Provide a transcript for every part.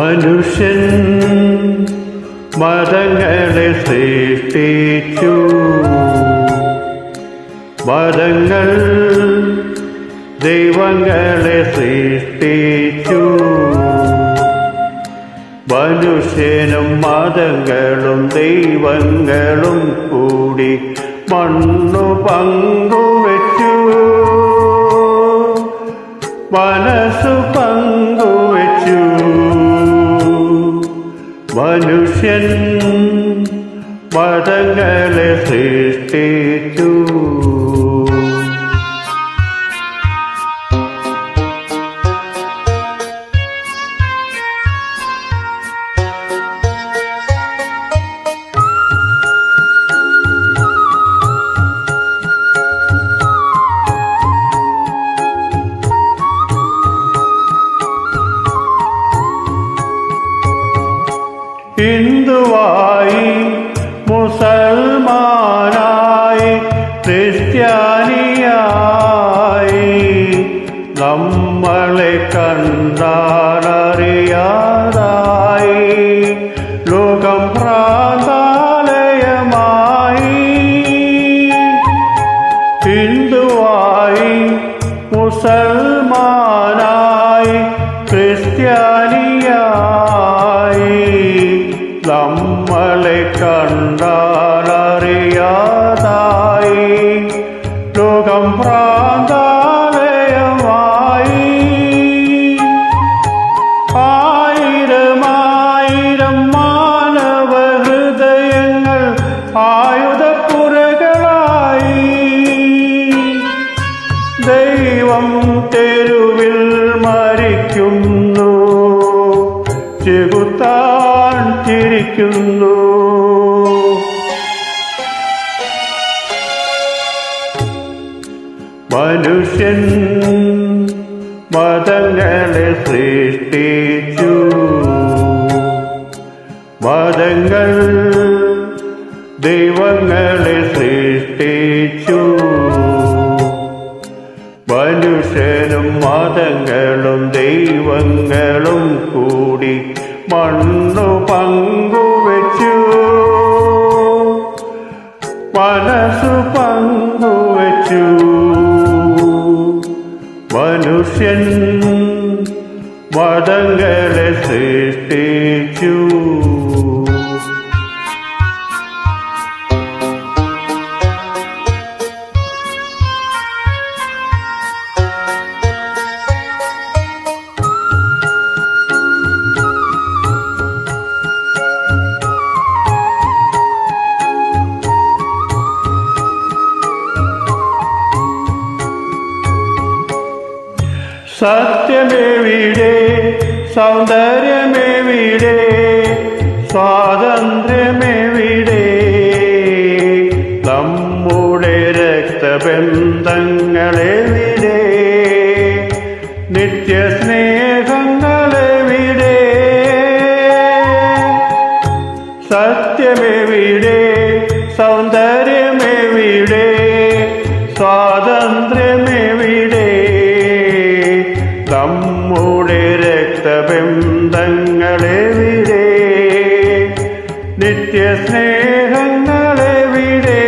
മനുഷ്യൻ മതങ്ങളെ സൃഷ്ടിച്ചു. മതങ്ങൾ ദൈവങ്ങളെ സൃഷ്ടിച്ചു. മനുഷ്യനും മതങ്ങളും ദൈവങ്ങളും കൂടി മണ്ണു പങ്കുവെച്ചു. മനസ്സു പങ്കുവെച്ചു. മനുഷ്യൻ മതങ്ങളെ സൃഷ്ടിച്ചു. ഹിന്ദുവായി, മുസൽമാനായി, ക്രിസ്ത്യാനിയായി നമ്മളെ കണ്ടാലറിയാതായി. ലോകം ഭ്രാന്താലയമായി. ഹിന്ദുവായി, മുസൽമാനായി, ക്രിസ്ത്യാനിയായി നമ്മളെ കണ്ടാലറിയാതായി. ലോകം ഭ്രാന്താലയമായി. ആയിരമായിരം മാനവ ഹൃദയങ്ങൾ ആയുധപ്പുരകളായി. ദൈവം തെരുവിൽ മരിക്കുന്നു, ചെകുത്താൻ ചിരിക്കുന്നു. മനുഷ്യൻ മതങ്ങളെ സൃഷ്ടിച്ചു. മതങ്ങൾ ദൈവങ്ങളെ സൃഷ്ടിച്ചു. മനുഷ്യനും മതങ്ങളും ദൈവങ്ങളും കൂടി മണ്ണു പങ്കുവെച്ചു. മനസ്സു പങ്കുവെച്ചു. മനുഷ്യൻ മതങ്ങളെ സൃഷ്ടിച്ചു. സത്യമെവിടെ, സൗന്ദര്യമെവിടെ, സ്വാതന്ത്ര്യമെവിടെ? നമ്മുടെ രക്തബന്ധങ്ങളെവിടെ? നിത്യസ്നേഹങ്ങളെവിടെ? സത്യമെവിടെ, സൗന്ദര്യമെവിടെ, സ്വാതന്ത്ര്യമെവിടെ? നമ്മുടെ രക്തബന്ധങ്ങളെവിടെ? നിത്യസ്നേഹങ്ങളെവിടെ?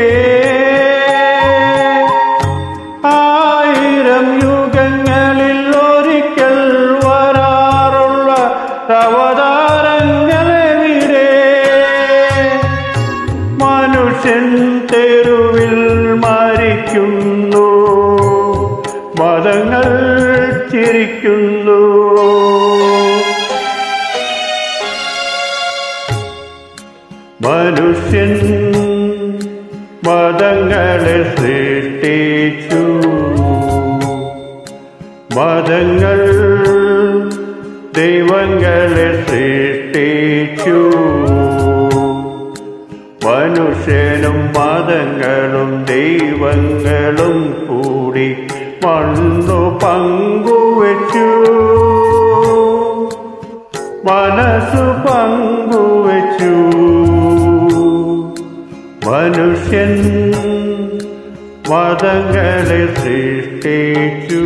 ആയിരം യുഗങ്ങളിൽ ഒരിക്കൽ വരാറുള്ള അവതാരങ്ങളെവിടെ? മനുഷ്യൻ തെരുവിൽ മരിക്കുന്നു, മതങ്ങൾ ചിരിക്കുന്നു. മനുഷ്യൻ മതങ്ങളെ സൃഷ്ടിച്ചു. മതങ്ങൾ ദൈവങ്ങളെ സൃഷ്ടിച്ചു. മനുഷ്യനും മതങ്ങളും ദൈവങ്ങളും കൂടി മണ്ണു പങ്കുവെച്ചു. മനസ്സു പങ്കുവെച്ചു. മനുഷ്യൻ മതങ്ങളെ സൃഷ്ടിച്ചു.